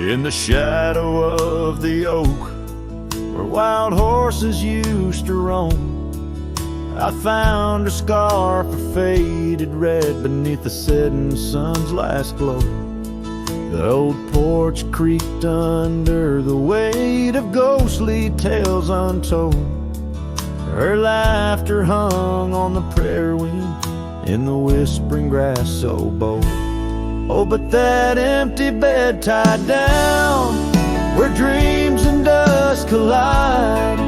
in the shadow of the oak where wild horses used to roam. I found a scarf of faded red beneath the setting sun's last glow. The old porch creaked under the weight of ghostly tales untold. Her laughter hung on the prayer wind in the whispering grass so bold. Oh, but that empty bed tied down where dreams and dust collide,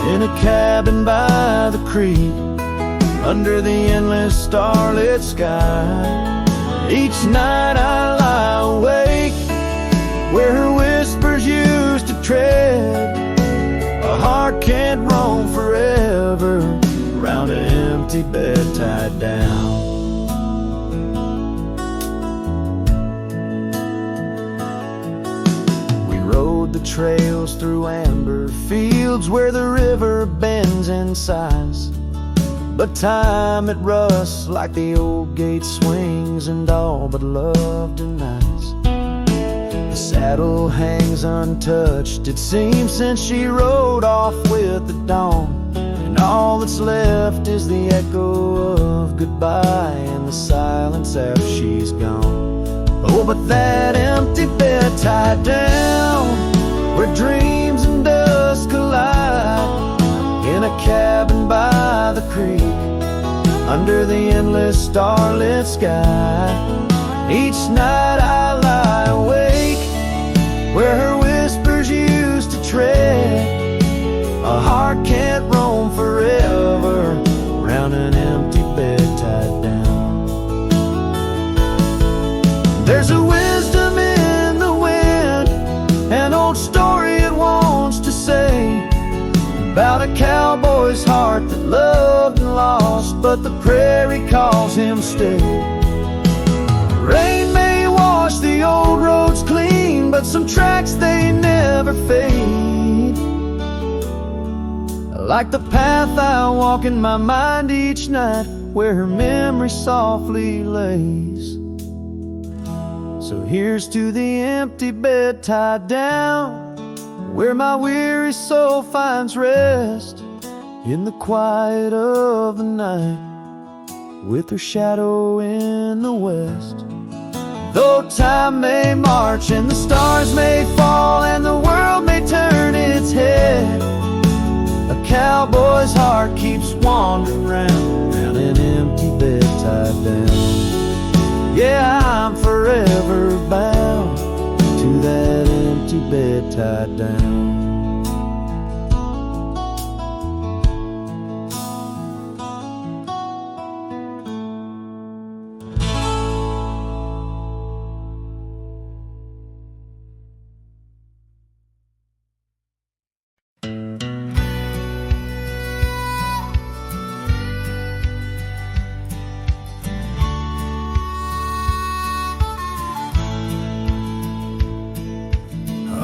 in a cabin by the creek under the endless starlit sky. Each night I lie awake where her whispers used to tread. A heart can't roam forever around an empty bed tied down. The trails through amber fields where the river bends and sighs, but time it rusts like the old gate swings and all but love denies. The saddle hangs untouched, it seems, since she rode off with the dawn, and all that's left is the echo of goodbye and the silence after she's gone. Oh, but that empty bed tied down where dreams and dust collide, in a cabin by the creek under the endless starlit sky. Each night I lie awake where her whispers used to tread. A heart can't roam forever around an empty bed tied down. There's a wisdom in the wind, an old story it wants to say, about a cowboy's heart that loved and lost, but the prairie calls him stay. Rain may wash the old roads clean, but some tracks they never fade, like the path I walk in my mind each night where her memory softly lays. So here's to the empty bed tied down where my weary soul finds rest, in the quiet of the night with her shadow in the west. Though time may march and the stars may fall and the world may turn its head, a cowboy's heart keeps wandering round an empty bed tied down. Yeah, I'm forever bound to that empty bed tied down.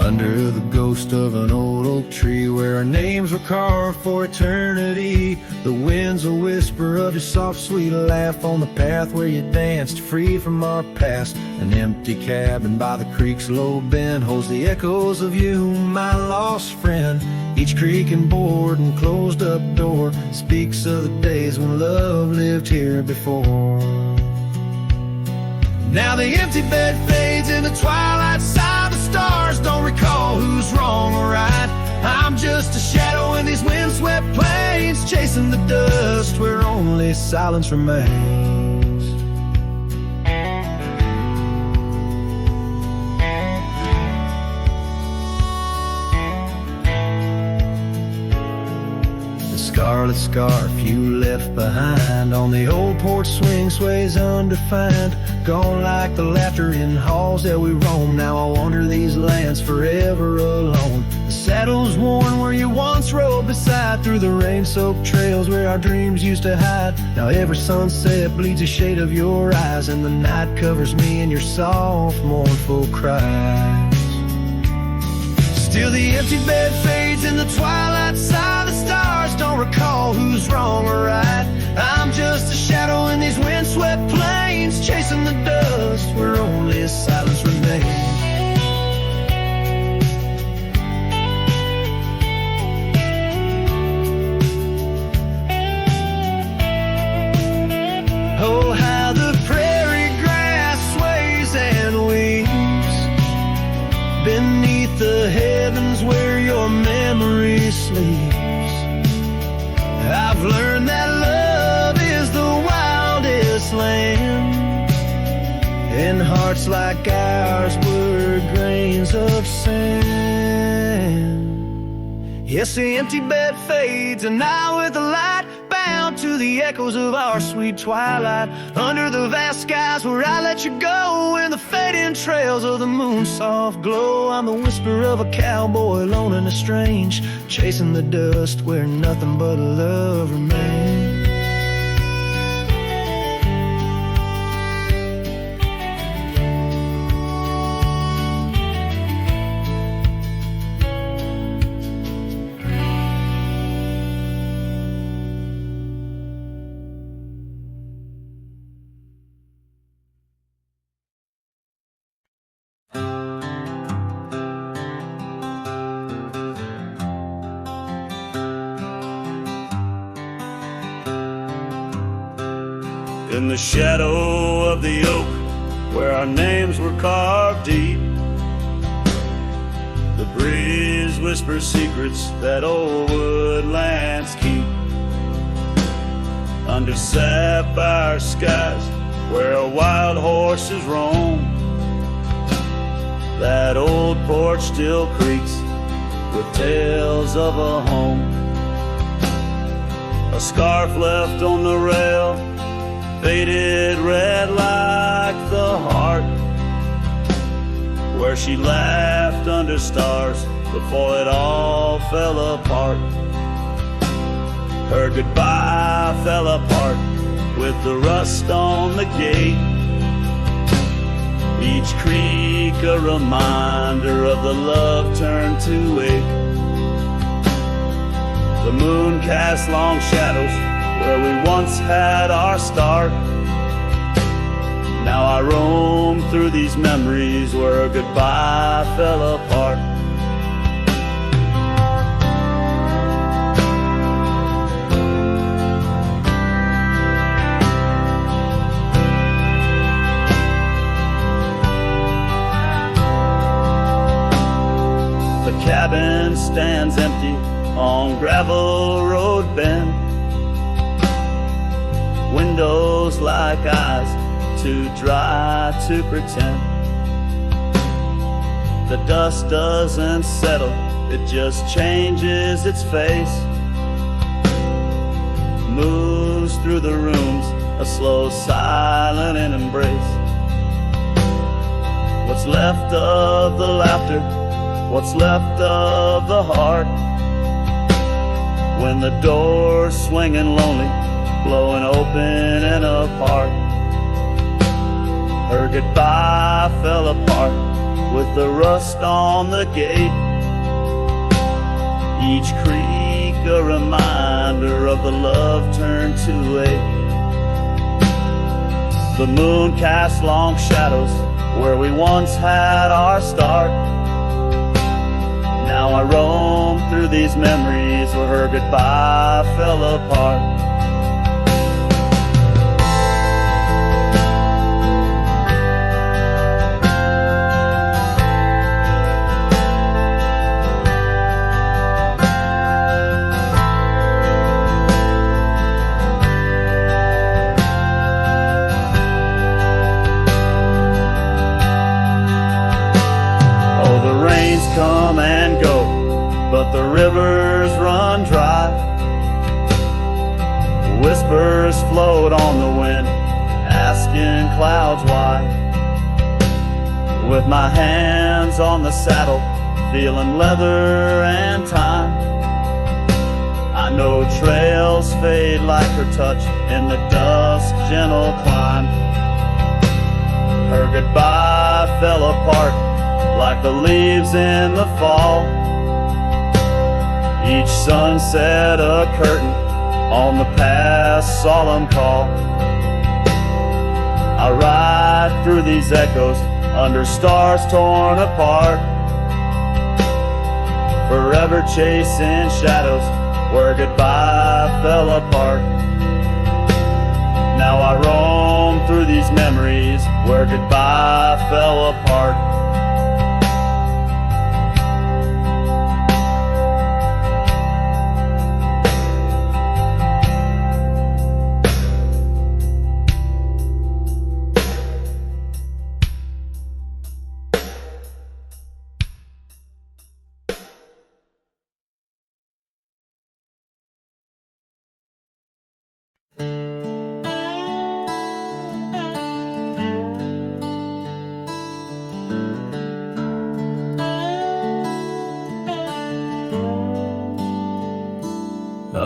Under the ghost of an old oak tree where our names were carved for eternity, the wind's a whisper of your soft sweet laugh on the path where you danced free from our past. An empty cabin by the creek's low bend holds the echoes of you, my lost friend. Each creak and board and closed up door speaks of the days when love lived here before. Now the empty bed fades in the twilight side, the stars don't recall who's wrong or right. I'm just a shadow in these windswept plains, chasing the dust where only silence remains. Scarlet scarf you left behind on the old porch swing sways undefined, gone like the laughter in halls that we roam. Now I wander these lands forever alone. The saddle's worn where you once rode beside, through the rain-soaked trails where our dreams used to hide. Now every sunset bleeds a shade of your eyes, and the night covers me in your soft mournful cries. Still the empty bed fades in the twilight side, the stars don't recall who's wrong or right. I'm just a shadow in these windswept plains, chasing the dust where only silence remains. sleeps. I've learned that love is the wildest land, and hearts like ours were grains of sand. Yes, the empty bed fades, and I with the light, bound to the echoes of our sweet twilight, under the vast skies where I let you go, in the fading trails of the moon's soft glow. I'm the whisper of a cowboy, alone and strange, chasing the dust where nothing but love remains. In the shadow of the oak, where our names were carved deep, the breeze whispers secrets that old woodlands keep. Under sapphire skies, where wild horses roam, that old porch still creaks with tales of a home. A scarf left on the rail, faded red like the heart where she laughed under stars before it all fell apart. Her goodbye fell apart with the rust on the gate, each creak a reminder of the love turned to ache. The moon cast long shadows where we once had our start. Now I roam through these memories where goodbye fell apart. The cabin stands empty on gravel road bend, windows like eyes, too dry to pretend. The dust doesn't settle, it just changes its face, moves through the rooms, a slow, silent embrace. What's left of the laughter, what's left of the heart, when the door's swinging lonely, blowing open and apart. Her goodbye fell apart with the rust on the gate, each creak a reminder of the love turned to ache. The moon casts long shadows where we once had our start. Now I roam through these memories where her goodbye fell apart. Come and go, but the rivers run dry. Whispers float on the wind, asking clouds why. With my hands on the saddle, feeling leather and time, I know trails fade like her touch in the dusk gentle climb. Her goodbye fell apart like the leaves in the fall. Each sunset a curtain on the past solemn call. I ride through these echoes under stars torn apart, forever chasing shadows where goodbye fell apart. Now I roam through these memories where goodbye fell apart.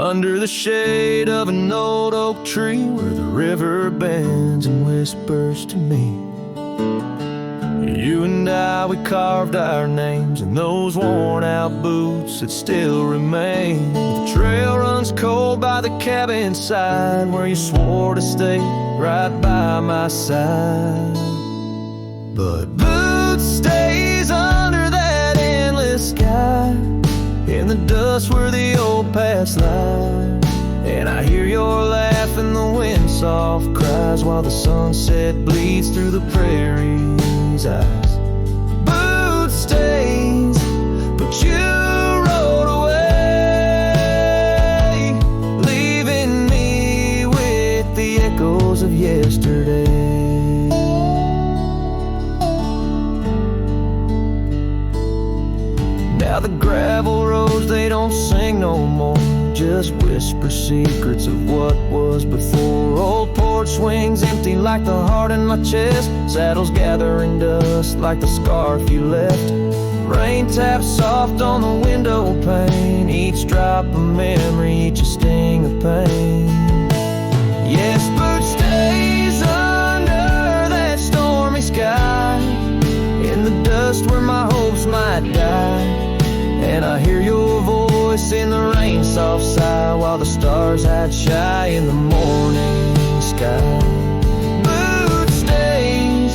under the shade of an old oak tree where the river bends and whispers to me. You and I, we carved our names in those worn out boots that still remain. The trail runs cold by the cabin side where you swore to stay right by my side. But boots stays under that endless sky, in the dust where the old past lies. And I hear your laugh and the wind soft cries while the sunset bleeds through the prairie's eyes. Boot stains, but you rode away, leaving me with the echoes of yesterday. Now the gravel roads, they don't sing no more, just whisper secrets of what was before. Old porch swings empty like the heart in my chest, saddles gathering dust like the scarf you left. Rain taps soft on the window pane, each drop a memory, each a sting of pain. Yes, boot stays under that stormy sky, in the dust where my hopes might die. And I hear your voice in the rain soft sigh while the stars hide shy in the morning sky. Boot stains,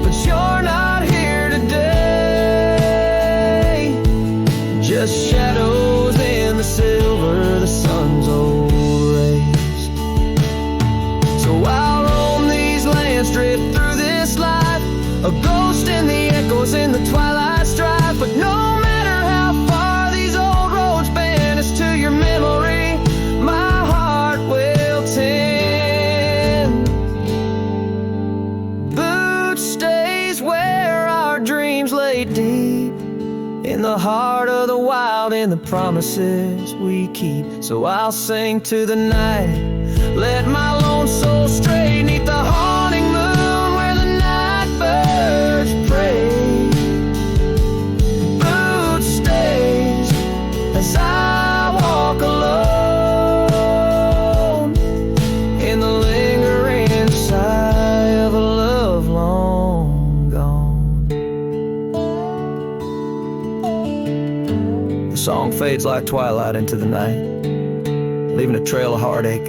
but you're not here today, just shadows in the silver of the sun's old rays. So I'll roam these lands, drift through this life, a ghost in the echoes in the twilight strife. But no to your memory, my heart will tend. Boot stays where our dreams lay deep, in the heart of the wild, in the promises we keep. So I'll sing to the night, let my lone soul stray neath the haunting moon where the night birds pray. Boot stays as I walk alone in the lingering sigh of a love long gone. The song fades like twilight into the night, leaving a trail of heartache,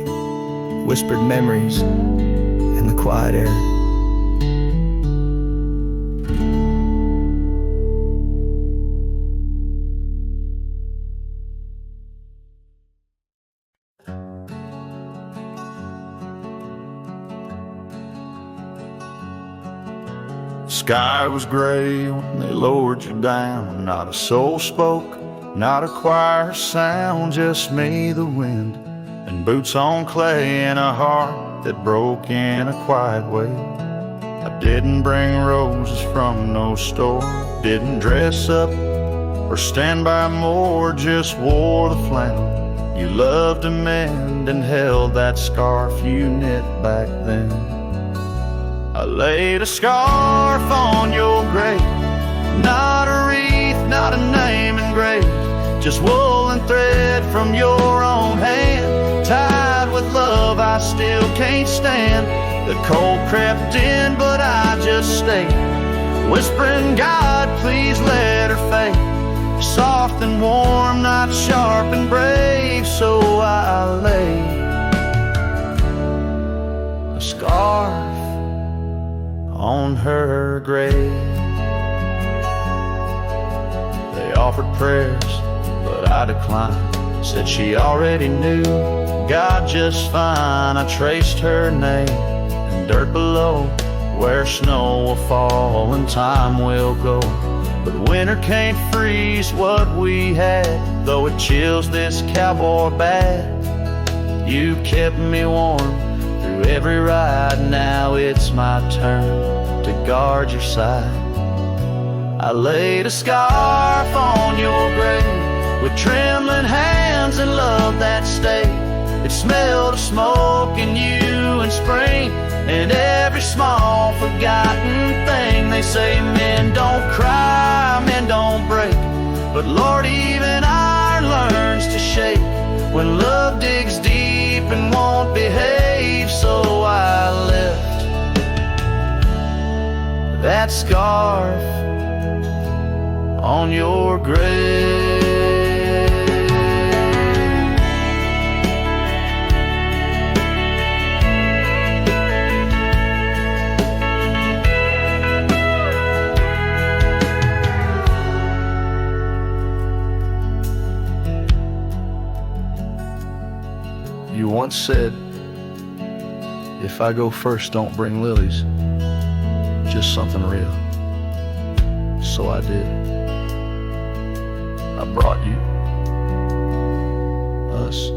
whispered memories in the quiet air. Sky was gray when they lowered you down. Not a soul spoke, not a choir sound, just me, the wind, and boots on clay, and a heart that broke in a quiet way. I didn't bring roses from no store, didn't dress up or stand by more, just wore the flannel you loved to mend and held that scarf you knit back then. I laid a scarf on your grave, not a wreath, not a name engraved, just wool and thread from your own hand, tied with love I still can't stand. The cold crept in, but I just stayed, whispering, God, please let her fade. Soft and warm, not sharp and brave, so I laid a scarf on her grave. They offered prayers, but I declined, said she already knew God just fine. I traced her name in dirt below, where snow will fall and time will go, but winter can't freeze what we had, though it chills this cowboy bad. You kept me warm through every ride, now it's my turn to guard your side. I laid a scarf on your grave with trembling hands and love that stayed. It smelled of smoke and you and spring and every small forgotten thing. They say men don't cry, men don't break, but Lord, even iron learns to shake when when love digs deep and won't behave. So I left that scarf on your grave. You once said, if I go first, don't bring lilies, just something real. So I did. I brought you us.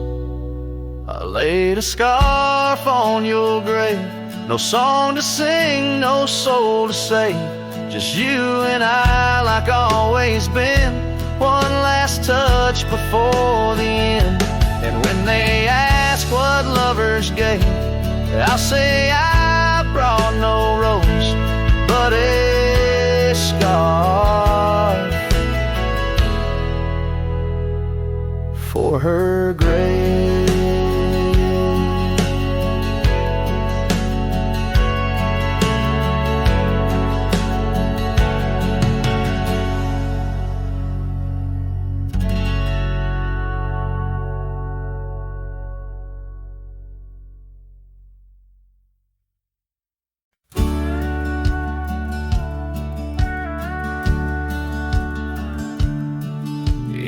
I laid a scarf on your grave. No song to sing, no soul to save. Just you and I, like always been. One last touch before the end. And when they ask what lovers gave, I'll say I brought no rose, but a scarf for her grave.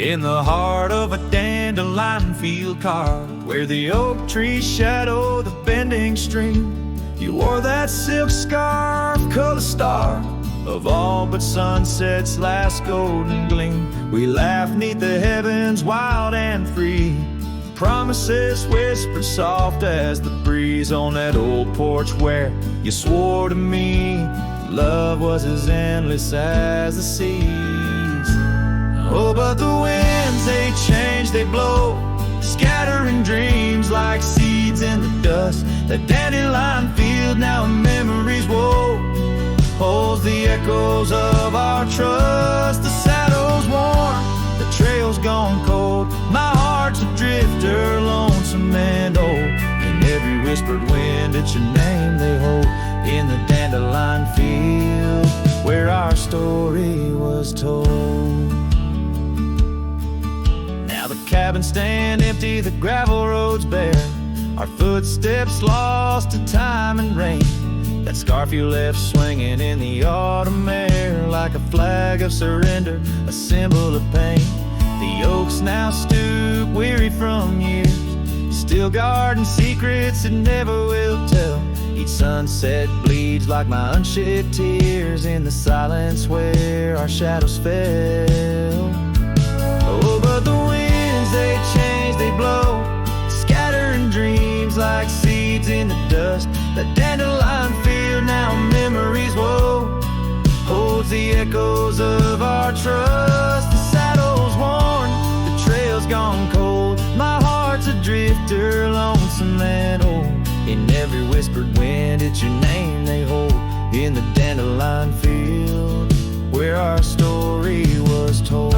In the heart of a dandelion field carved, where the oak trees shadow the bending stream, you wore that silk scarf, color star of all but sunset's last golden gleam. We laughed neath the heavens wild and free, promises whispered soft as the breeze on that old porch where you swore to me love was as endless as the seas. Oh, but the winds, they change, they blow, scattering dreams like seeds in the dust. That dandelion field, now in memory's woe, holds the echoes of our trust. The saddle's worn, the trail's gone cold, my heart's a drifter, lonesome and old. In every whispered wind, it's your name they hold. In the dandelion field, where our story was told. Cabins stand empty, the gravel roads bare, our footsteps lost to time and rain. That scarf you left swinging in the autumn air, like a flag of surrender, a symbol of pain. The oaks now stoop, weary from years, still guarding secrets that never will tell. Each sunset bleeds like my unshed tears in the silence where our shadows fell. Oh, but the they change, they blow, scattering dreams like seeds in the dust. That dandelion field, now memories woe, holds the echoes of our trust. The saddle's worn, the trail's gone cold, my heart's a drifter, lonesome and old. In every whispered wind, it's your name they hold. In the dandelion field, where our story was told.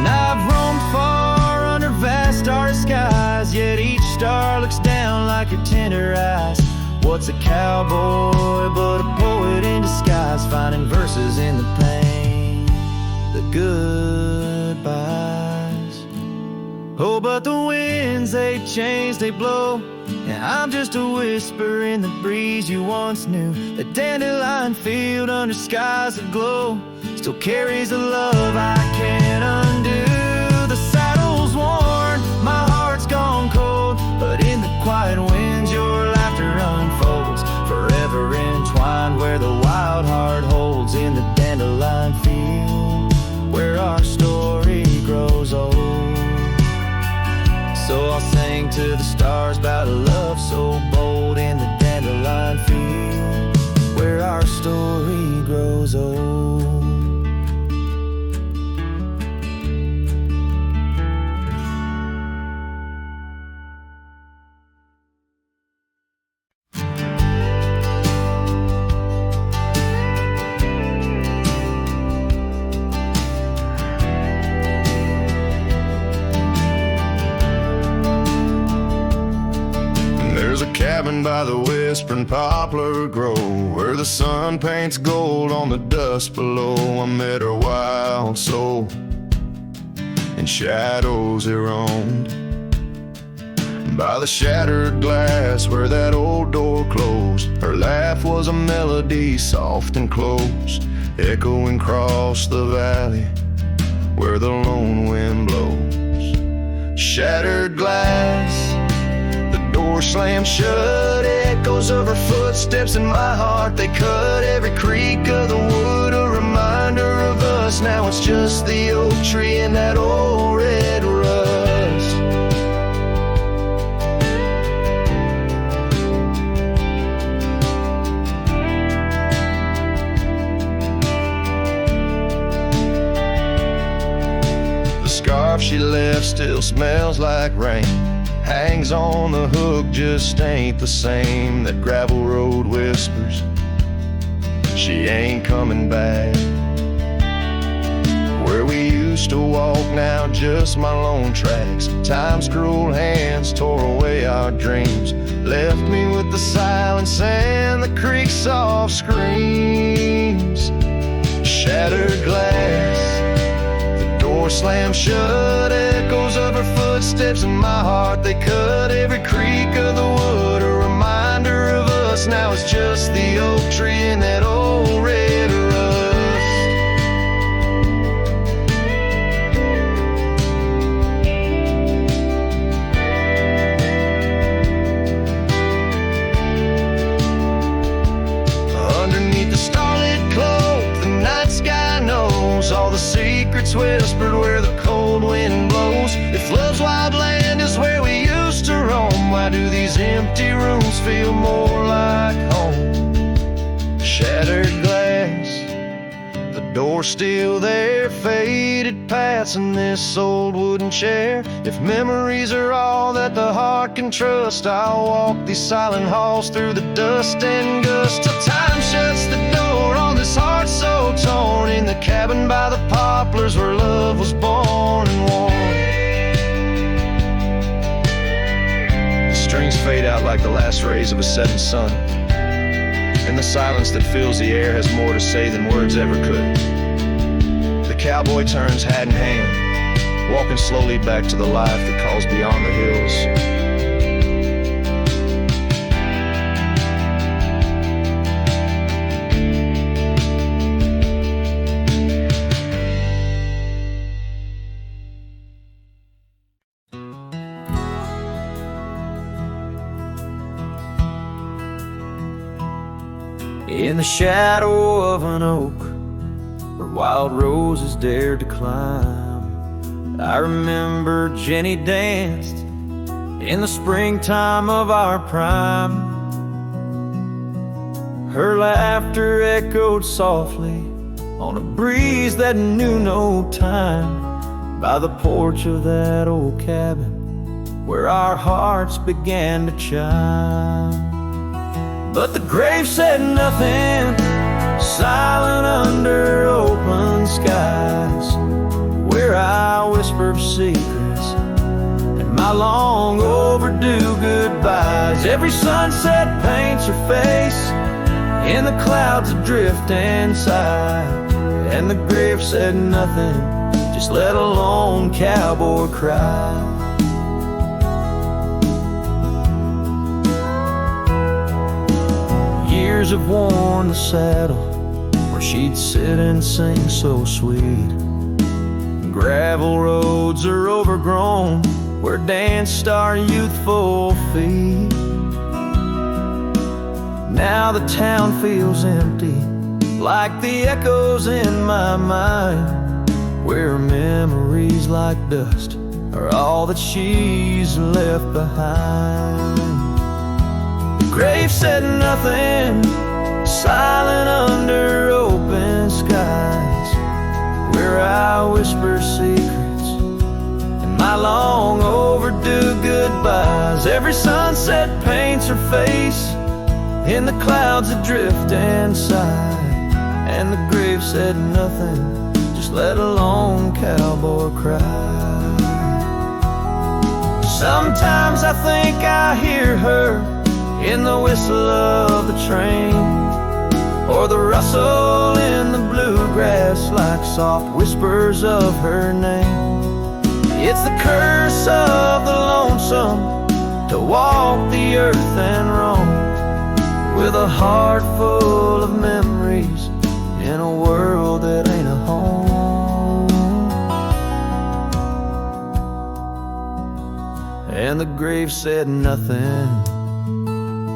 I've roamed far under vast starry skies, yet each star looks down like your tender eyes. What's a cowboy but a poet in disguise, finding verses in the pain, the goodbyes. Oh, but the winds, they change, they blow, and I'm just a whisper in the breeze you once knew. The dandelion field under skies that glow still carries a love I can't undo. The saddle's worn, my heart's gone cold, but in the quiet winds your laughter unfolds, forever entwined where the wild heart holds. In the dandelion field, where our story grows old. So I'll sing to the stars about a love so bold. In the dandelion field, where our story grows old. There's a cabin by the whispering poplar grove, where the sun paints gold on the dust below. I met her wild soul, in shadows it roamed. By the shattered glass where that old door closed, her laugh was a melody soft and close, echoing across the valley where the lone wind blows. Shattered glass, the door slammed shut, echoes of her footsteps in my heart. They cut every creak of the wood, a reminder of us. Now it's just the oak tree and that old red rust. The scarf she left still smells like rain, hangs on the hook, just ain't the same. That gravel road whispers, she ain't coming back. Where we used to walk, now just my lone tracks. Time's cruel hands tore away our dreams, left me with the silence and the creek's soft screams. Shattered glass, the door slammed shut, echoes of her footsteps in my heart. They cut every creak of the wood, a reminder of us. Now it's just the oak tree and that old red rust. Underneath the starlit cloak, the night sky knows all the secrets whispered where the cold wind blows. If love's wild land is where we used to roam, why do these empty rooms feel more like home? Shattered glass, the door still there, faded paths in this old wooden chair. If memories are all that the heart can trust, I'll walk these silent halls through the dust and gust till time shuts the door on this heart so torn. In the cabin by the poplars where love was born and worn. The strings fade out like the last rays of a setting sun, and the silence that fills the air has more to say than words ever could. The cowboy turns hat in hand, walking slowly back to the life that calls beyond the hills. In the shadow of an oak, where wild roses dared to climb, I remember Jenny danced in the springtime of our prime. Her laughter echoed softly on a breeze that knew no time, by the porch of that old cabin where our hearts began to chime. But the grave said nothing, silent under open skies, where I whispered secrets and my long overdue goodbyes. Every sunset paints her face in the clouds adrift and sigh, and the grave said nothing, just let a lone cowboy cry. Years have worn the saddle where she'd sit and sing so sweet. Gravel roads are overgrown where danced our youthful feet. Now the town feels empty, like the echoes in my mind, where memories like dust are all that she's left behind. The grave said nothing, silent under open skies, where I whisper secrets and my long overdue goodbyes. Every sunset paints her face in the clouds adrift and sigh, and the grave said nothing, just let a lone cowboy cry. Sometimes I think I hear her in the whistle of the train, or the rustle in the bluegrass like soft whispers of her name. It's the curse of the lonesome to walk the earth and roam with a heart full of memories in a world that ain't a home. And the grave said nothing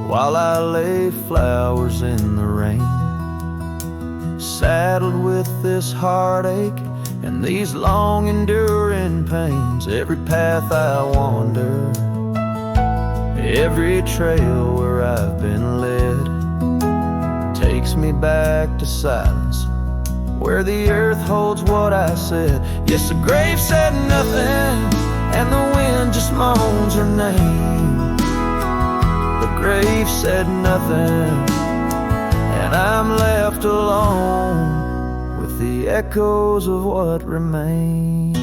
while I lay flowers in the rain, saddled with this heartache and these long enduring pains. Every path I wander, every trail where I've been led, takes me back to silence, where the earth holds what I said. Yes, the grave said nothing, and the wind just moans her name. The grave said nothing, and I'm left alone with the echoes of what remained.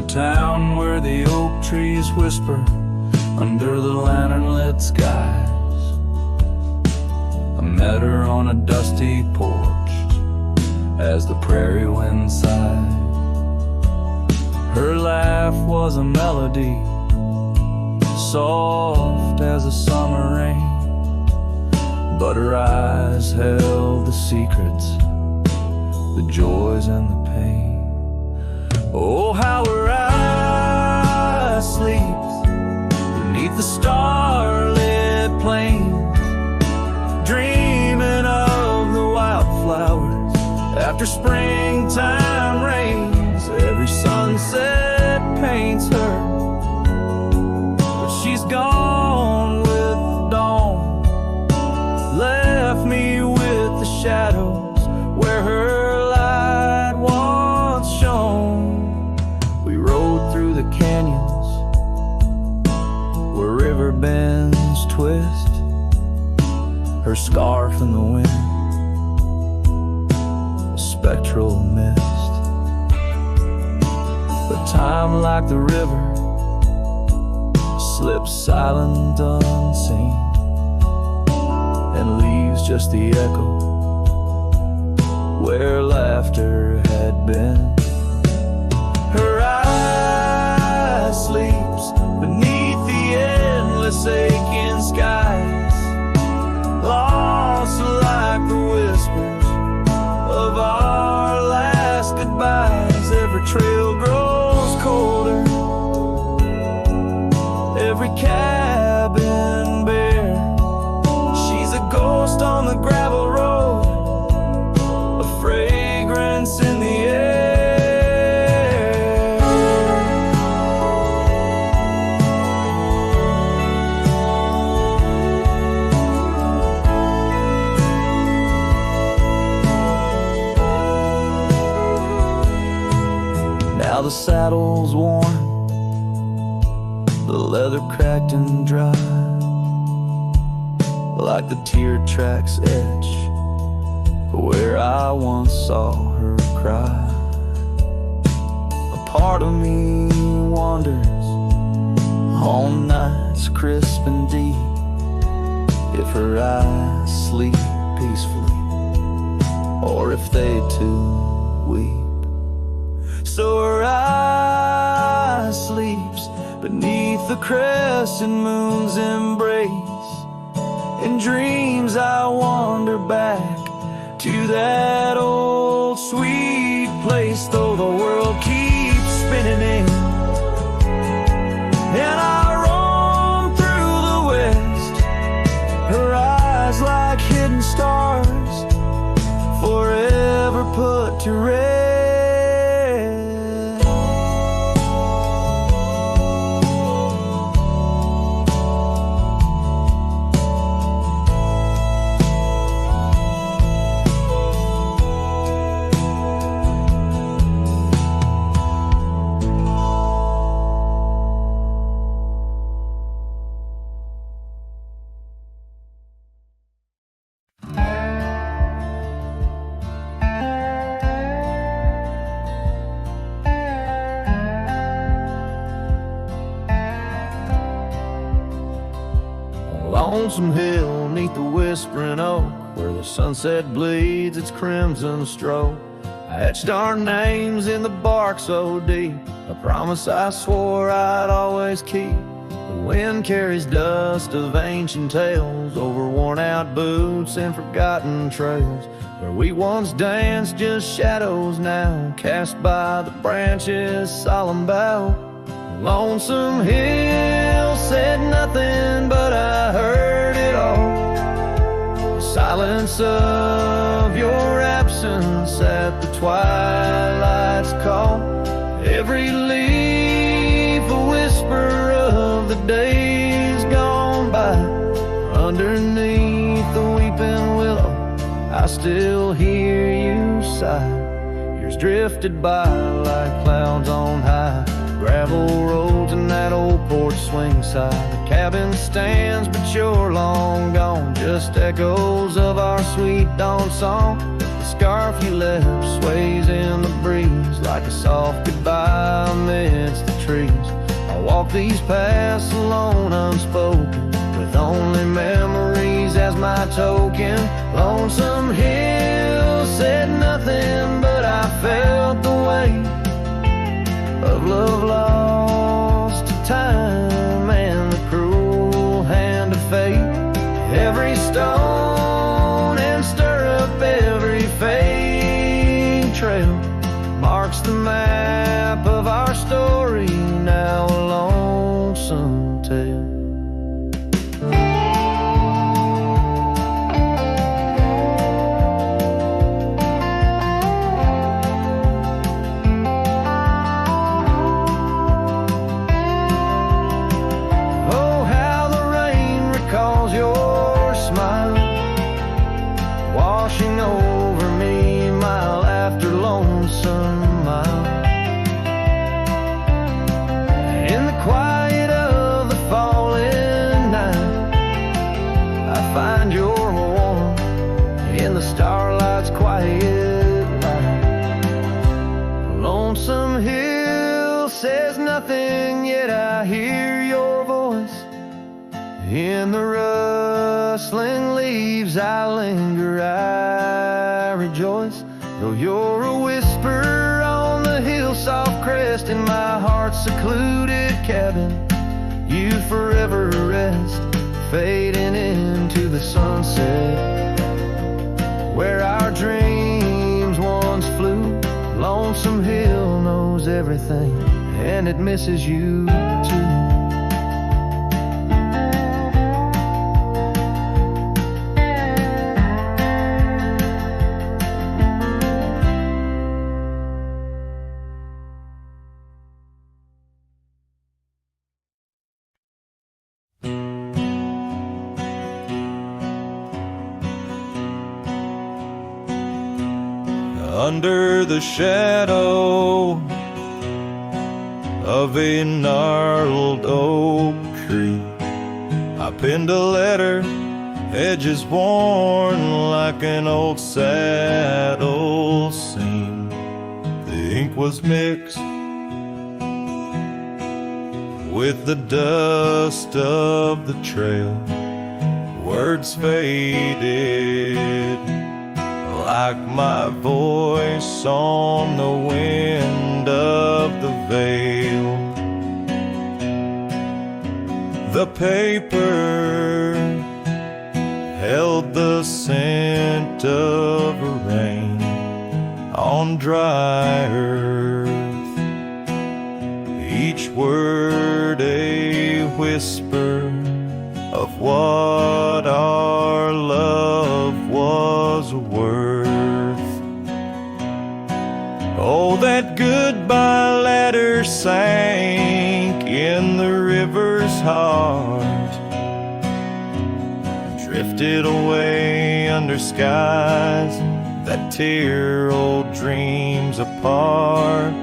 Town where the oak trees whisper under the lantern-lit skies. I met her on a dusty porch as the prairie wind sighed. Her laugh was a melody, soft as a summer rain, but her eyes held the secrets, the joys and the pain. Oh, how her eyes sleeps beneath the starlit plains, dreaming of the wildflowers after springtime rains. Every sunset paints her, but she's gone with the dawn, left me with the shadows where her light once shone. Canyons where river bends twist, her scarf in the wind, a spectral mist. But time, like the river, slips silent unseen and leaves just the echo where laughter had been. Her eyes sleeps beneath the endless aching skies, lost like the whispers of our last goodbyes. Every trail grows colder, every cabin bare. She's a ghost on the gravel road, a fragrance in the air. Now the saddle's worn, the leather cracked and dry, like the tear tracks etch where I once saw her cry. A part of me wanders on nights crisp and deep, if her eyes sleep peacefully, or if they too weep. So her eye sleeps beneath the crescent moon's embrace. In dreams I wander back to that old sweet place, though the world keeps spinning in, and I roam through the west. Her eyes like hidden stars, forever put to rest. lonesome hill neath the whispering oak, where the sunset bleeds its crimson stroke. I etched our names in the bark so deep, a promise I swore I'd always keep. The wind carries dust of ancient tales over worn-out boots and forgotten trails. Where we once danced, just shadows now, cast by the branches' solemn bough. Lonesome hill said nothing, but I heard it all. The silence of your absence at the twilight's call. Every leaf a whisper of the days gone by. Underneath the weeping willow, I still hear you sigh. Years drifted by like clouds on high. Gravel roads and that old porch swing side. The cabin stands, but you're long gone. Just echoes of our sweet dawn song. The scarf you left sways in the breeze like a soft goodbye amidst the trees. I walk these paths alone, unspoken, with only memories as my token. Lonesome hill said nothing, but I felt the weight of love lost to time and the cruel hand of fate. Every stone and stirrup, every fading trail marks the map of our story, now a lonesome tale. Over me mile after lonesome mile. In the quiet of the falling night, I find your warmth in the starlight's quiet light. Lonesome hill says nothing, yet I hear your voice. In the rustling leaves I linger, I rejoice. Though you're a whisper on the hill soft crest, in my heart's secluded cabin you forever rest, fading into the sunset where our dreams once flew. Lonesome hill knows everything, and it misses you too. Under the shadow of a gnarled oak tree, I penned a letter, edges worn like an old saddle seam. The ink was mixed with the dust of the trail. Words faded like my voice on the wind of the veil. The paper held the scent of rain on dry earth, each word a whisper of what our love was worth. Oh, that goodbye letter sank in the river's heart, drifted away under skies that tear old dreams apart.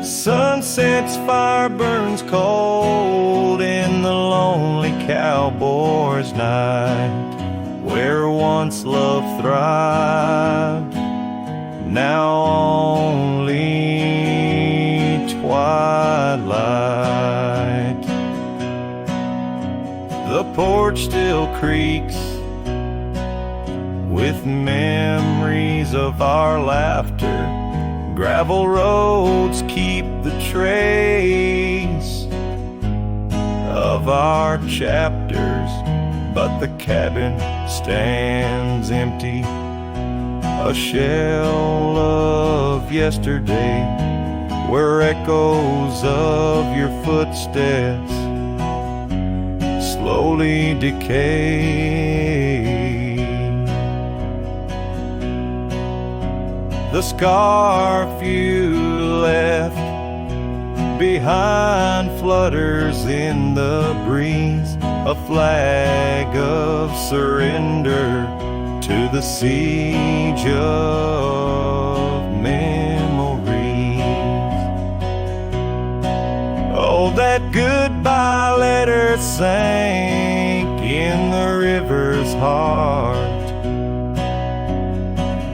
Sunset's fire burns cold in the lonely cowboy's night, where once love thrived, now only twilight. The porch still creaks with memories of our laughter. Gravel roads keep the trace of our chapters, but the cabin stands empty, a shell of yesterday, where echoes of your footsteps slowly decay. The scarf you left behind flutters in the breeze, a flag of surrender to the siege of memories. Oh, that goodbye letter sank in the river's heart,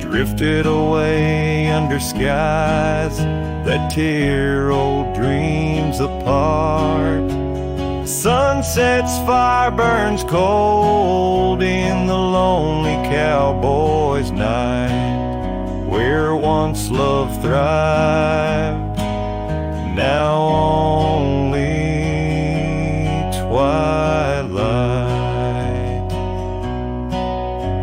drifted away under skies that tear old dreams apart. Sunset's fire burns cold in the lonely cowboy's night, where once love thrived, now only twilight.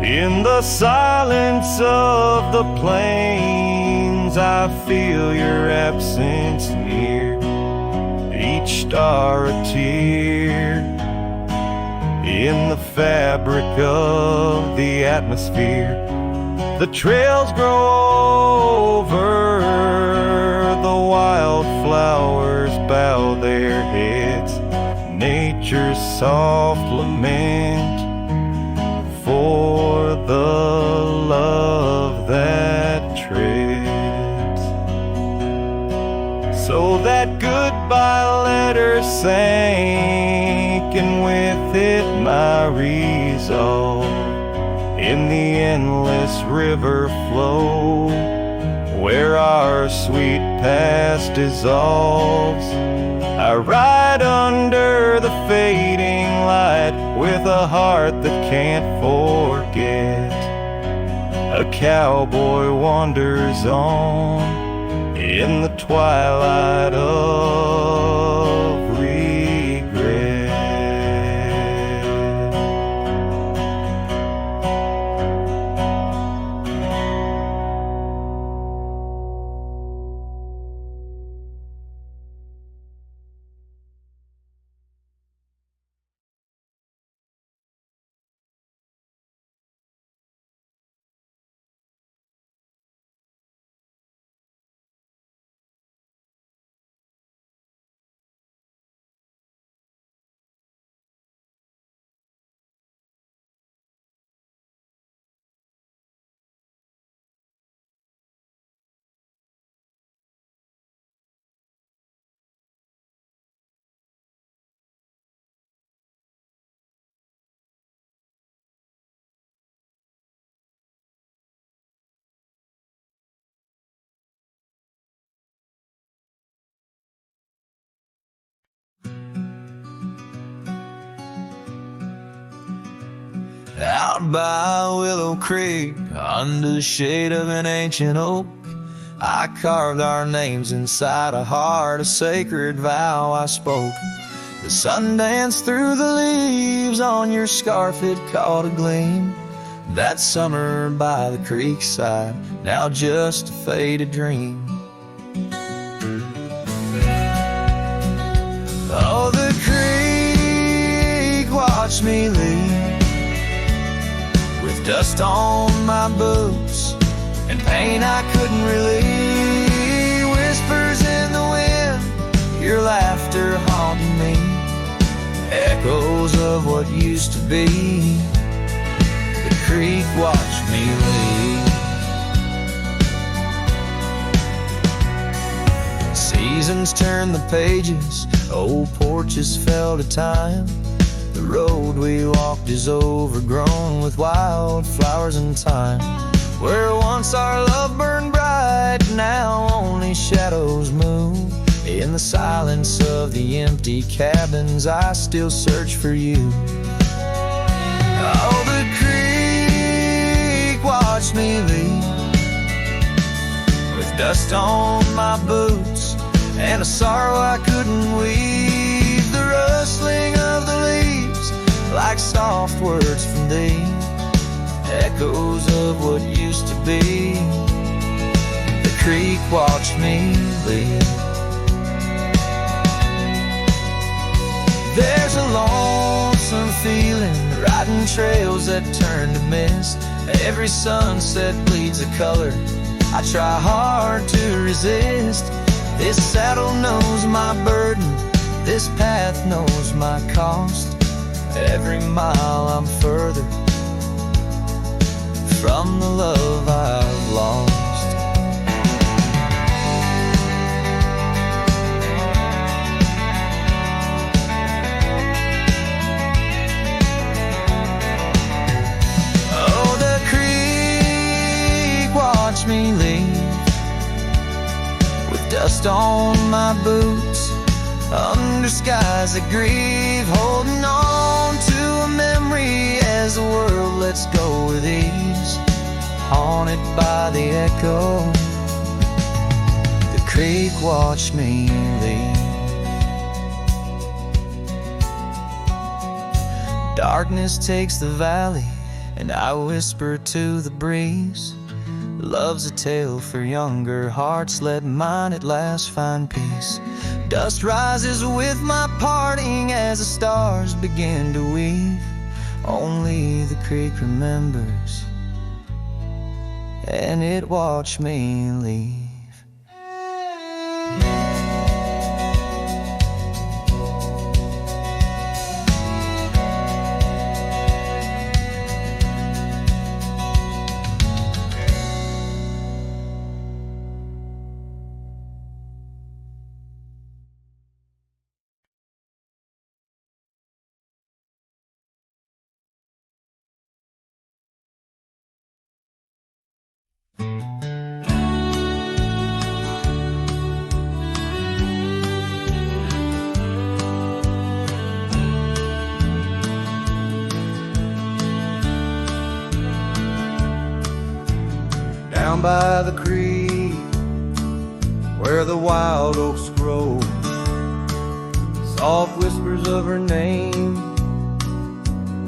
In the silence of the plains, I feel your absence near, each star a tear in the fabric of the atmosphere. The trails grow over, the wildflowers bow their heads, nature's soft lament for the love that treads. So that goodbye letter sank, and with it my resolve, in the endless river flow, where our sweet past dissolves. I ride under the fading light with a heart that can't forget. A cowboy wanders on in the twilight of regret. Out by Willow Creek, under the shade of an ancient oak, I carved our names inside a heart, a sacred vow I spoke. The sun danced through the leaves on your scarf, it caught a gleam. That summer by the creek side, now just a faded dream. Oh, the creek watched me leave, with dust on my boots and pain I couldn't relieve. Whispers in the wind, your laughter haunted me, echoes of what used to be. The creek watched me leave. Seasons turned the pages, old porches fell to time. The road we walked is overgrown with wildflowers and thyme. Where once our love burned bright, now only shadows move. In the silence of the empty cabins, I still search for you. watch me leave, with dust on my boots and a sorrow I couldn't weave. The rustling of the leaves, like soft words from thee, echoes of what used to be. The creek watched me leave. There's a lonesome feeling, riding trails that turn to mist. Every sunset bleeds a color I try hard to resist. This saddle knows my burden, this path knows my cost. Every mile I'm further from the love I've lost. Oh, the creek watched me leave, with dust on my boots, under skies that grieve, holding on to a memory as the world lets go with ease, haunted by the echo. The creek watched me leave. Darkness takes the valley, and I whisper to the breeze, love's a tale for younger hearts, let mine at last find peace. Dust rises with my parting as the stars begin to weave. Only the creek remembers, and it watched me leave. Down by the creek, where the wild oaks grow, soft whispers of her name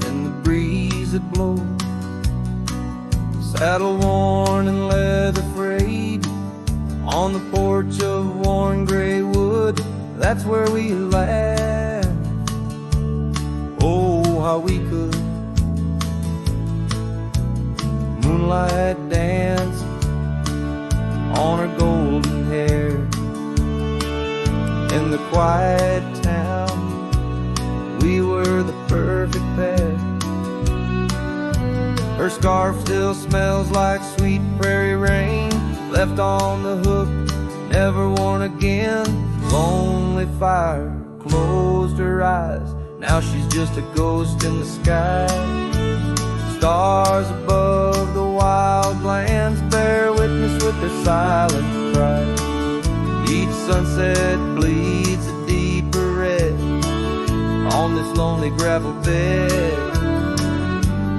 in the breeze that blows. Saddle worn and leather frayed, on the porch of worn gray wood, that's where we laughed. Oh, how we could. Moonlight dance on her golden hair, in the quiet town we were the perfect pair. Her scarf still smells like sweet prairie rain, left on the hook, never worn again. Lonely fire closed her eyes, now she's just a ghost in the sky. Stars above the wild lands bear witness with their silent cry. Each sunset bleeds a deeper red on this lonely gravel bed,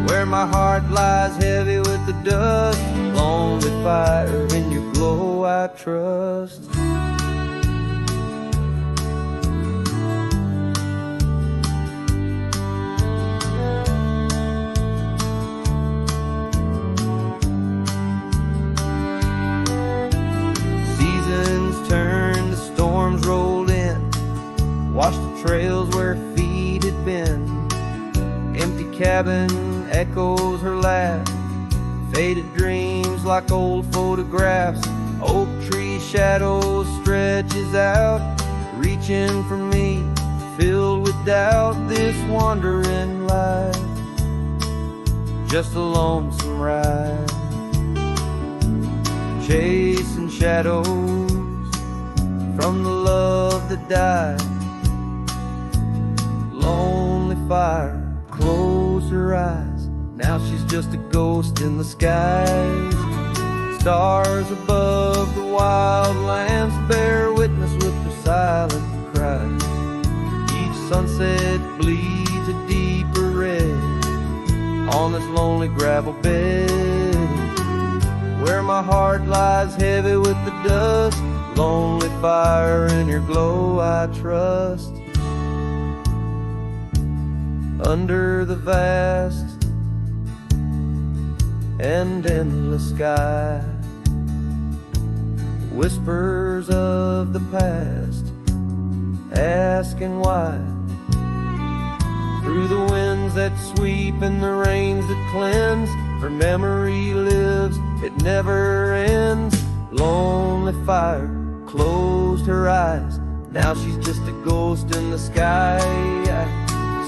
where my heart lies heavy with the dust. Lonely fire, in your glow I trust. Turn, the storms rolled in, washed the trails where feet had been. Empty cabin echoes her laugh, faded dreams like old photographs. Oak tree shadows stretches out, reaching for me, filled with doubt. This wandering life, just a lonesome ride, chasing shadows from the love that died. Lonely fire closed her eyes, now she's just a ghost in the skies. Stars above the wild lands bear witness with their silent cries. Each sunset bleeds a deeper red on this lonely gravel bed, heart lies heavy with the dust. Lonely fire in your glow I trust. Under the vast and endless sky, whispers of the past, asking why. Through the winds that sweep and the rains that cleanse, her memory lives, it never ends. Lonely fire closed her eyes, now she's just a ghost in the sky.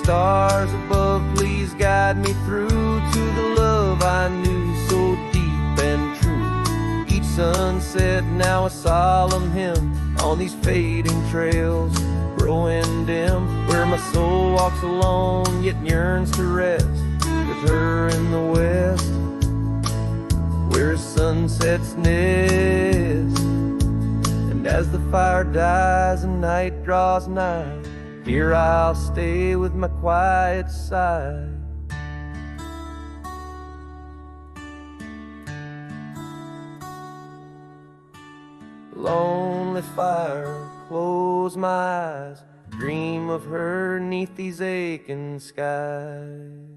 Stars above, please guide me through to the love I knew so deep and true. Each sunset now a solemn hymn on these fading trails growing dim, where my soul walks alone yet yearns to rest with her in the west, where sunsets nest. And as the fire dies and night draws nigh, here I'll stay with my quiet sigh. Lonely fire, close my eyes, dream of her 'neath these aching skies.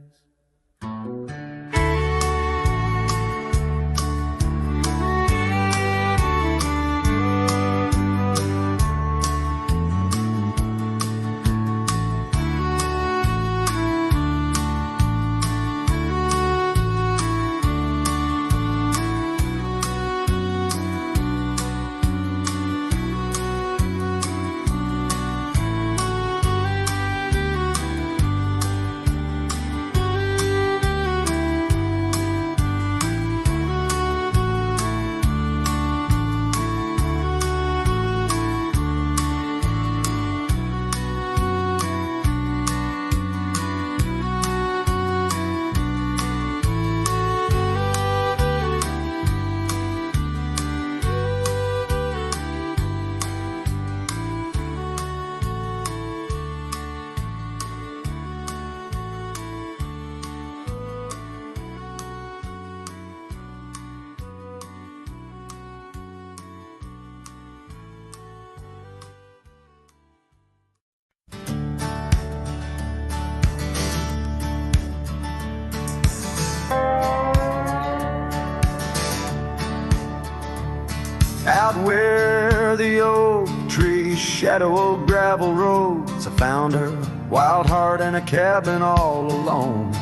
Out where the oak trees shadow old gravel roads, I found her, wild heart in a cabin all alone.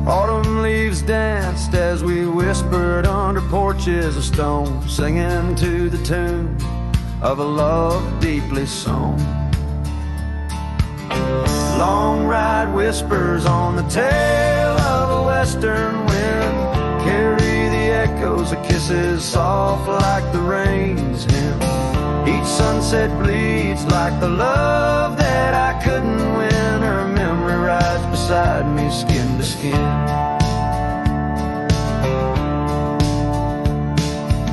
Autumn leaves danced as we whispered under porches of stone, singing to the tune of a love deeply sown. Long ride whispers on the tail of a western wind, carry the echoes of kisses soft like the rain's hymn. Each sunset bleeds like the love that I couldn't win. Her memory rides beside me, skin to skin.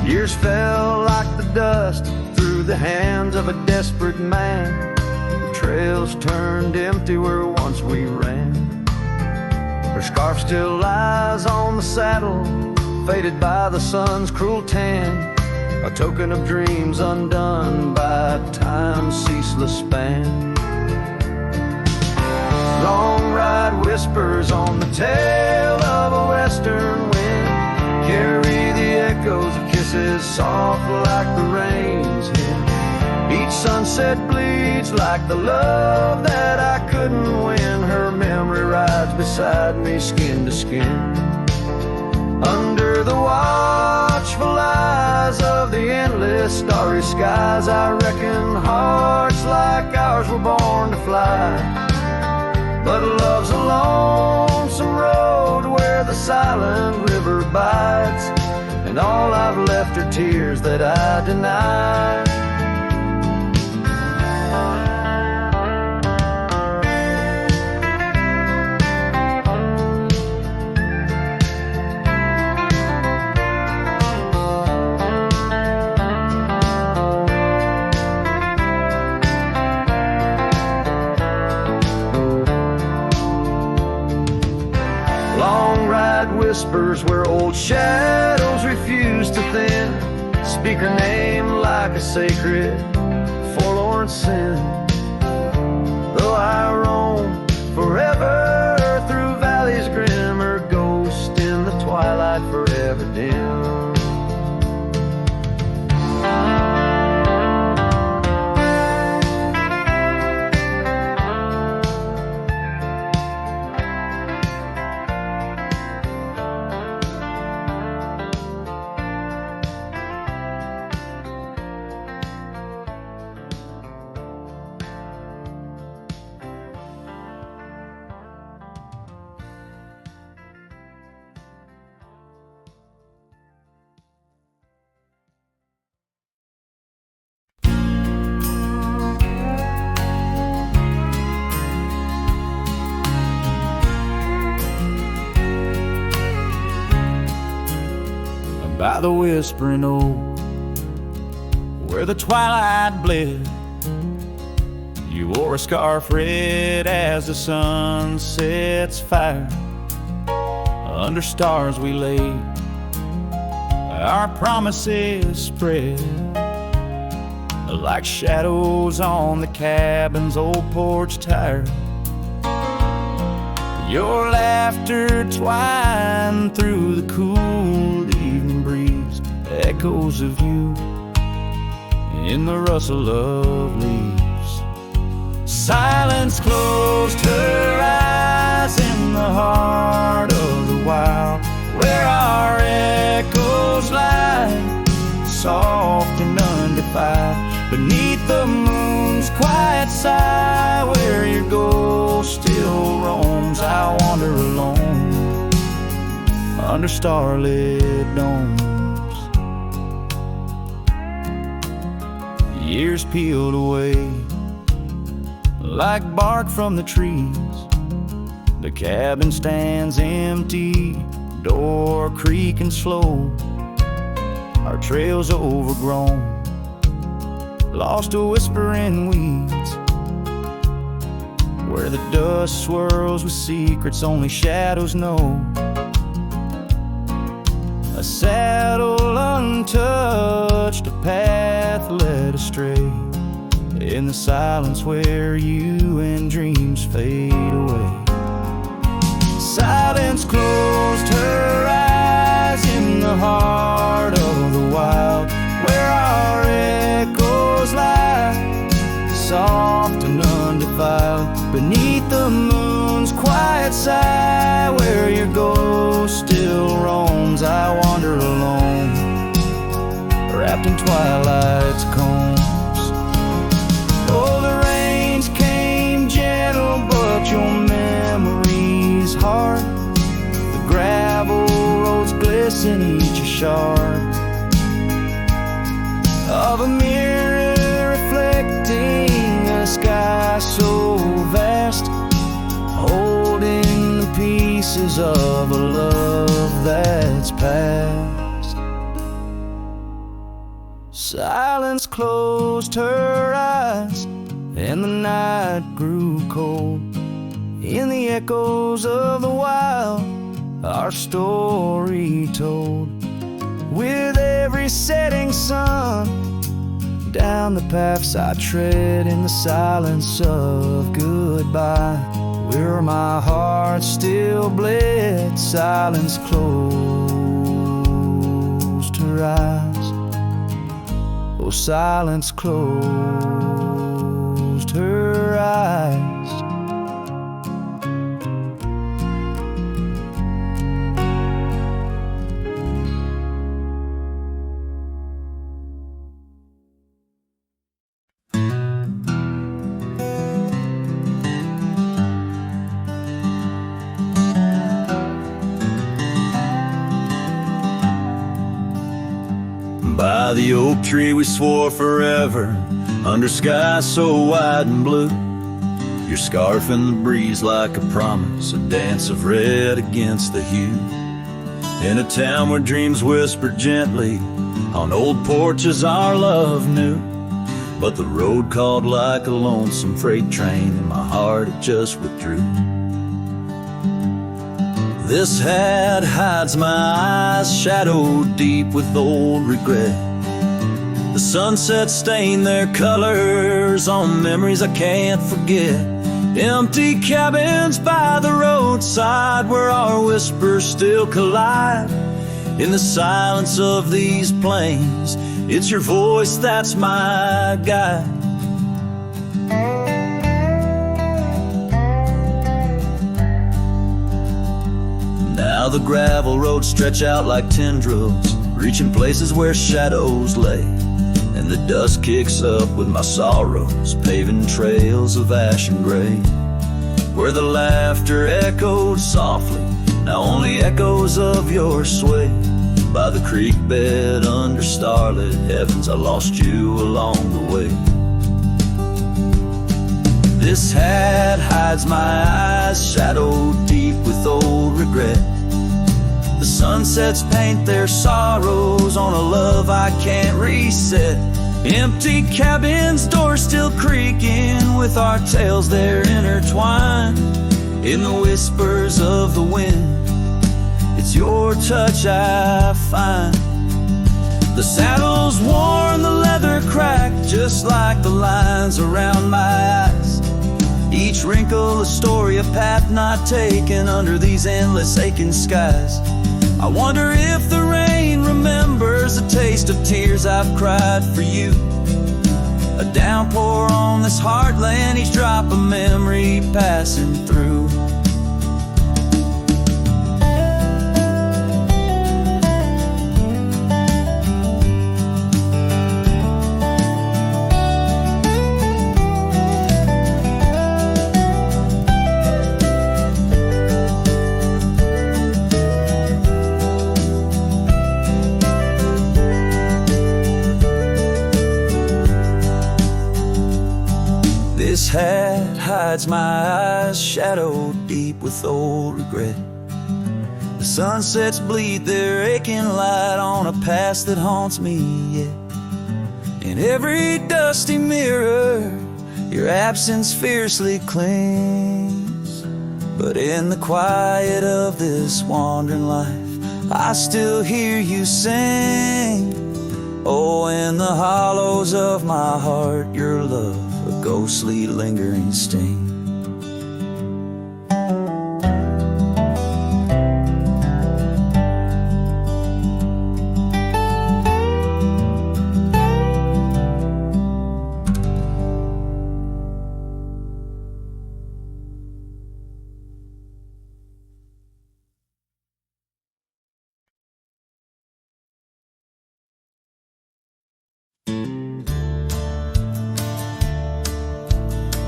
Years fell like the dust through the hands of a desperate man. The trails turned empty where once we ran. Her scarf still lies on the saddle, faded by the sun's cruel tan, a token of dreams undone by time's ceaseless span. Long ride whispers on the tail of a western wind, carry the echoes of kisses soft like the rain's hymn. Each sunset bleeds like the love that I couldn't win. Her memory rides beside me, skin to skin. Under the watchful eyes of the endless starry skies, I reckon hearts like ours were born to fly. But love's a lonesome road where the silent river bites, and all I've left are tears that I deny. whispers where old shadows refuse to thin. Speak her name like a sacred, forlorn sin. Though I roam forever through valleys grim, or ghost in the twilight forever dim. By the whispering oak, where the twilight bled, you wore a scarf red as the sun sets fire. Under stars we laid, our promises spread like shadows on the cabin's old porch tire. Your laughter twined through the cool evening breeze, echoes of you in the rustle of leaves. Silence closed her eyes in the heart of the wild, where our echoes lie, soft and undefiled. Beneath the moon's quiet sigh, where your ghost still roams, I wander alone under starlit domes. Years peeled away like bark from the trees. The cabin stands empty, door creaking slow. Our trails overgrown, lost to whispering weeds, where the dust swirls with secrets only shadows know. A saddle untouched, a path led astray, in the silence where you and dreams fade away. Silence closed her eyes in the heart of the wild, where our echoes lie, soft and undefiled. Beneath the moon's quiet sigh, where your ghost still roams, I wander alone, wrapped in twilight's combs. Oh, the rains came gentle, but your memory's hard. The gravel roads glisten, each a shard of a mirror reflecting a sky so vast, holding the pieces of a love that's past. Silence closed her eyes, and the night grew cold. In the echoes of the wild, our story told. With every setting sun, down the paths I tread in the silence of goodbye, where my heart still bled. Silence closed her eyes. Oh, silence closed her eyes. By the oak tree we swore forever, under skies so wide and blue. Your scarf in the breeze like a promise, a dance of red against the hue. In a town where dreams whisper gently, on old porches our love knew. But the road called like a lonesome freight train, and my heart it just withdrew. This hat hides my eyes, shadowed deep with old regret. The sunset stained their colors on memories I can't forget. Empty cabins by the roadside where our whispers still collide. In the silence of these plains, it's your voice that's my guide. Now the gravel roads stretch out like tendrils, reaching places where shadows lay. And the dust kicks up with my sorrows, paving trails of ash and gray. Where the laughter echoed softly, now only echoes of your sway. By the creek bed under starlit heavens, I lost you along the way. This hat hides my eyes, shadowed deep with old regret. The sunsets paint their sorrows on a love I can't reset. Empty cabins, doors still creaking with our tales there intertwined. In the whispers of the wind, it's your touch I find. The saddle's worn, the leather cracked, just like the lines around my eyes. Each wrinkle a story, a path not taken under these endless aching skies. I wonder if the rain remembers the taste of tears I've cried for you. A downpour on this heartland, each drop a memory passing through. This hat hides my eyes, shadowed deep with old regret. The sunsets bleed their aching light on a past that haunts me yet. In every dusty mirror, your absence fiercely clings. But in the quiet of this wandering life, I still hear you sing. Oh, in the hollows of my heart, your love, a ghostly lingering sting.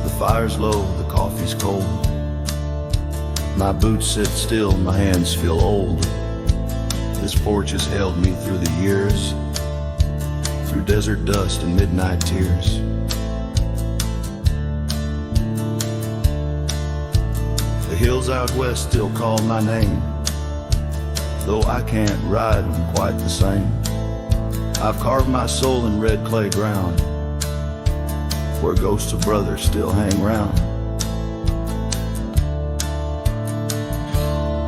The fire's low, the coffee's cold. My boots sit still, my hands feel old. This porch has held me through the years, through desert dust and midnight tears. The hills out west still call my name, though I can't ride them quite the same. I've carved my soul in red clay ground, where ghosts of brothers still hang round.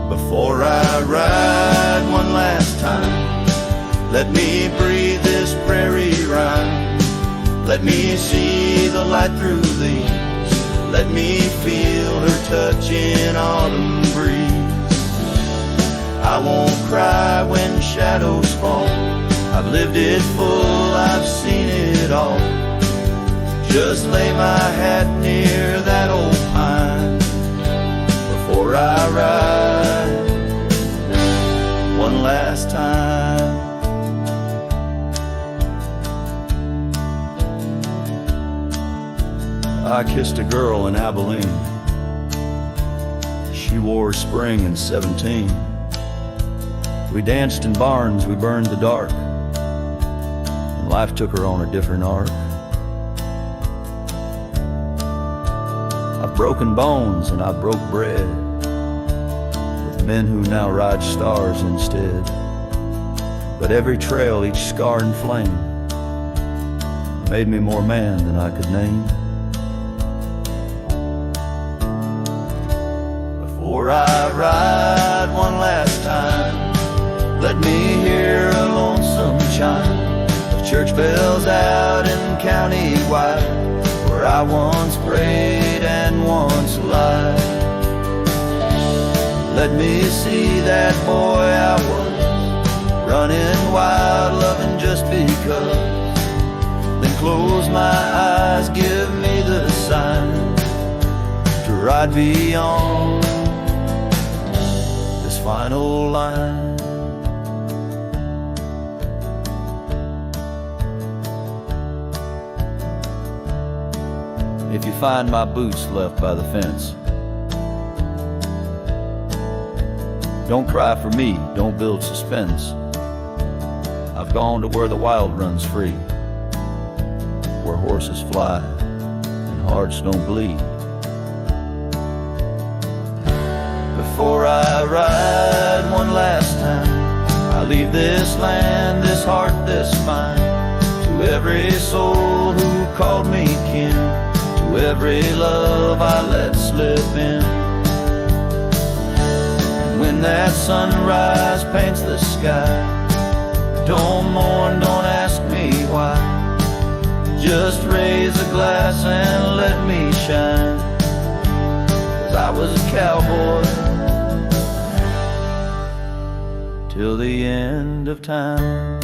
Before I ride one last time, let me breathe this prairie rhyme. Let me see the light through these. Let me feel her touch in autumn breeze. I won't cry when shadows fall. I've lived it full, I've seen it all. Just lay my hat near that old pine before I ride one last time. I kissed a girl in Abilene. She wore spring in 17. We danced in barns, we burned the dark, and life took her on a different arc. I've broken bones and I broke bread with men who now ride stars instead. But every trail, each scar and flame made me more man than I could name. Before I ride one Let me hear a lonesome chime of church bells out in county wide, where I once prayed and once lied. Let me see that boy I was, running wild, loving just because. Then close my eyes, give me the sign to ride beyond this final line. If you find my boots left by the fence, don't cry for me, don't build suspense. I've gone to where the wild runs free, where horses fly and hearts don't bleed. Before I ride one last time, I leave this land, this heart, this mind, to every soul who called me kin, to every love I let slip in. When that sunrise paints the sky, don't mourn, don't ask me why. Just raise a glass and let me shine, 'cause I was a cowboy till the end of time.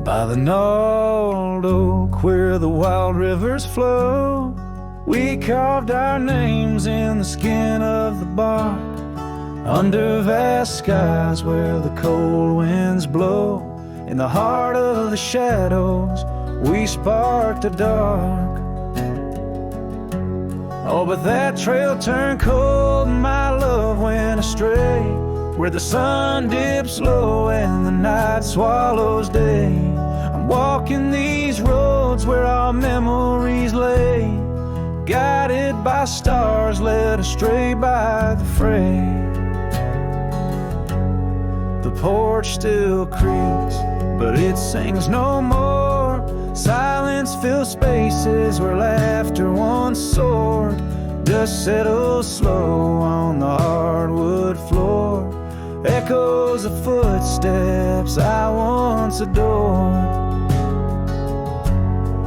By the gnarled oak where the wild rivers flow, we carved our names in the skin of the bark. Under vast skies where the cold winds blow, in the heart of the shadows we sparked the dark. Oh, but that trail turned cold and my love went astray, where the sun dips low and the night swallows day. I'm walking these roads where our memories lay, guided by stars, led astray by the fray. The porch still creaks, but it sings no more. Silence fills spaces where laughter once soared. Dust settles slow on the hardwood floor, echoes of footsteps I once adored.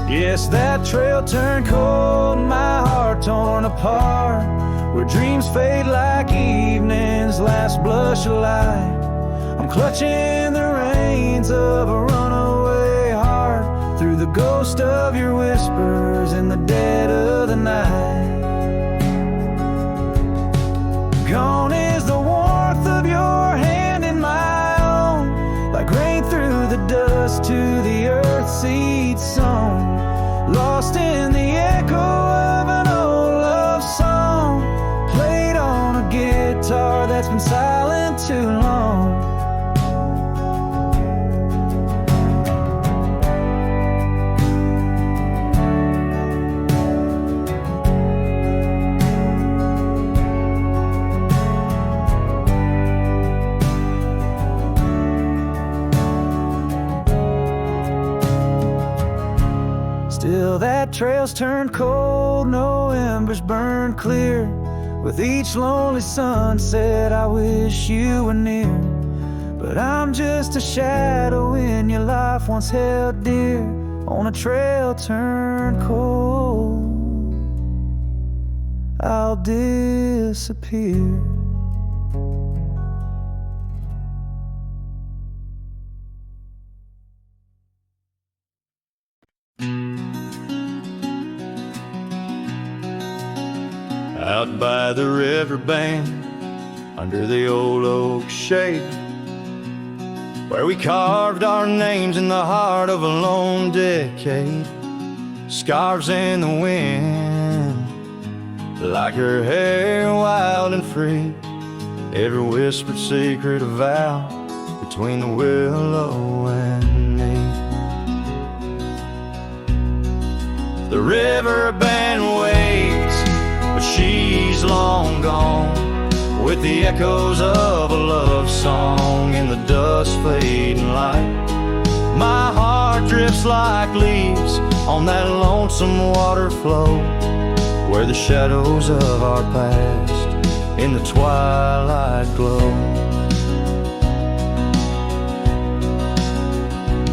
Yes, that trail turned cold and my heart torn apart, where dreams fade like evening's last blush of light. I'm clutching the reins of a runaway heart, through the ghost of your whispers in the dead of the night. Gone is the warmth of your hand in my own, like rain through the dust to the earth seed sown. Lost in the echo of an old love song, played on a guitar that's been silent too long. Still that trail's turned cold, no embers burn clear. With each lonely sunset I wish you were near, but I'm just a shadow in your life once held dear, on a trail turned cold. I'll disappear. Out by the riverbank, under the old oak shade, where we carved our names in the heart of a lone decade. Scarves in the wind, like her hair wild and free, every whispered secret a vow between the willow and me. The river band waits, but she's long gone, with the echoes of a love song in the dusk fading light. My heart drifts like leaves on that lonesome water flow, where the shadows of our past in the twilight glow.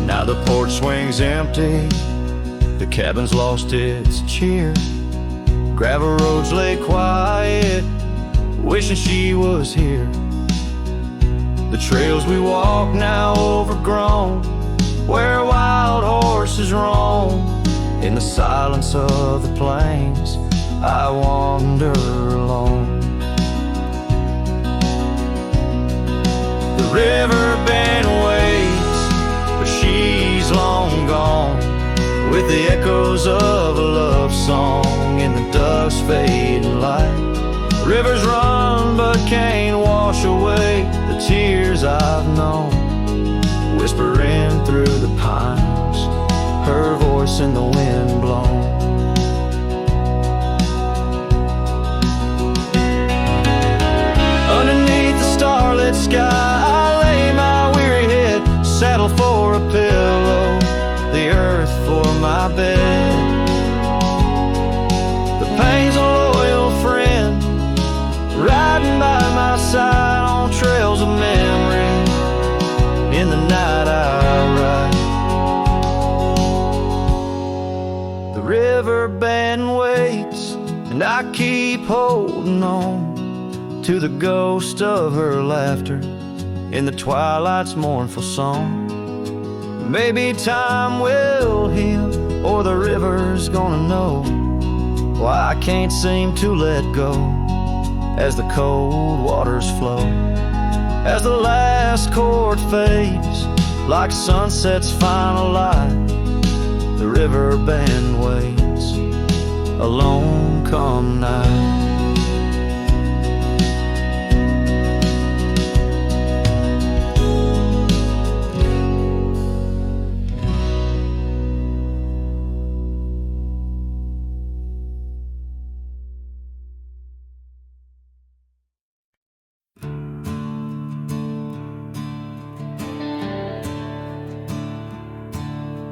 Now the porch swings empty, the cabin's lost its cheer, gravel roads lay quiet, wishing she was here. The trails we walk now overgrown, where wild horses roam. In the silence of the plains, I wander alone. The river band waits, but she's long gone, with the echoes of a love song in the dusk fading light. Rivers run but can't wash away the tears I've known, whispering through the pines, her voice in the wind blown. Underneath the starlit sky, I lay my weary head, saddle for a pillow, the earth for my bed. The pain's a loyal friend, riding by my side on trails of memory. In the night I ride. The river band waits, and I keep holding on to the ghost of her laughter in the twilight's mournful song. Maybe time will heal, or the river's gonna know why I can't seem to let go as the cold waters flow. As the last chord fades, like sunset's final light, the river band waits, alone come night.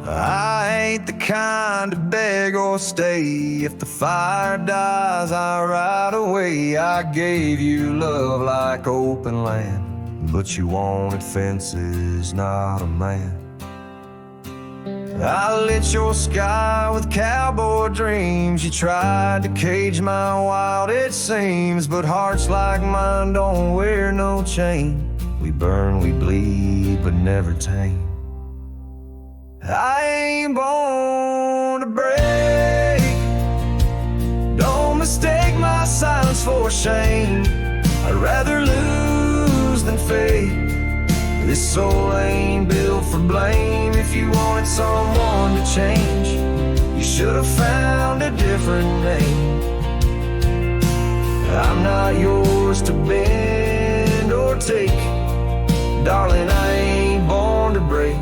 I ain't the kind to beg or stay. If the fire dies, I ride away. I gave you love like open land, but you wanted fences, not a man. I lit your sky with cowboy dreams. You tried to cage my wild, it seems, but hearts like mine don't wear no chain. We burn, we bleed, but never tame. I ain't born to break. Don't mistake my silence for shame. I'd rather lose than fake. This soul ain't built for blame. If you wanted someone to change, you should have found a different name. I'm not yours to bend or take. Darling, I ain't born to break.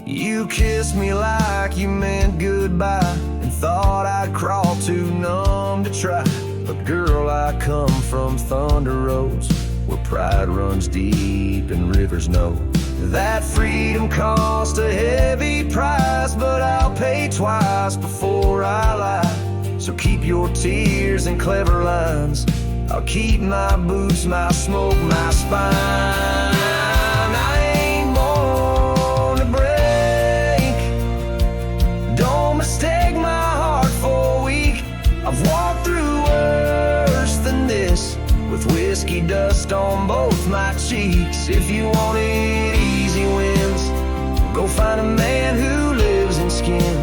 You kissed me like you meant goodbye, and thought I'd crawl too numb to try. But girl, I come from Thunder Roads, where pride runs deep and rivers know that freedom cost a heavy price. But I'll pay twice before I lie. So keep your tears and clever lines. I'll keep my boots, my smoke, my spine. I've walked through worse than this, with whiskey dust on both my cheeks. If you wanted easy wins, go find a man who lives in skin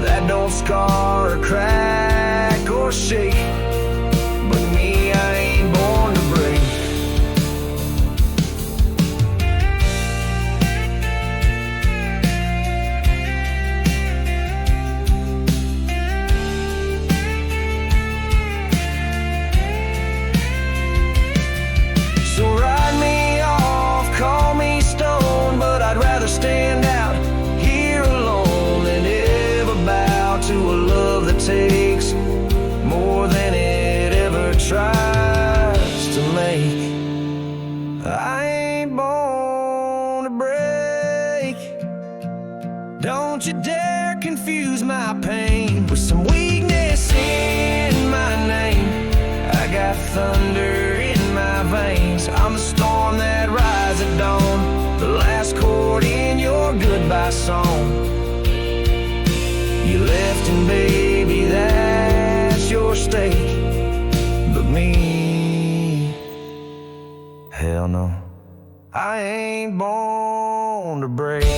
that don't scar or crack or shake. But me, I ain't born to break. to a love that takes more than it ever tries to make. I ain't born to break. Don't you dare confuse my pain with some weakness in my name. I got thunder in my veins. I'm the storm that rises at dawn, the last chord in your goodbye song. You left and baby, that's your stake. But me, hell no, I ain't born to break.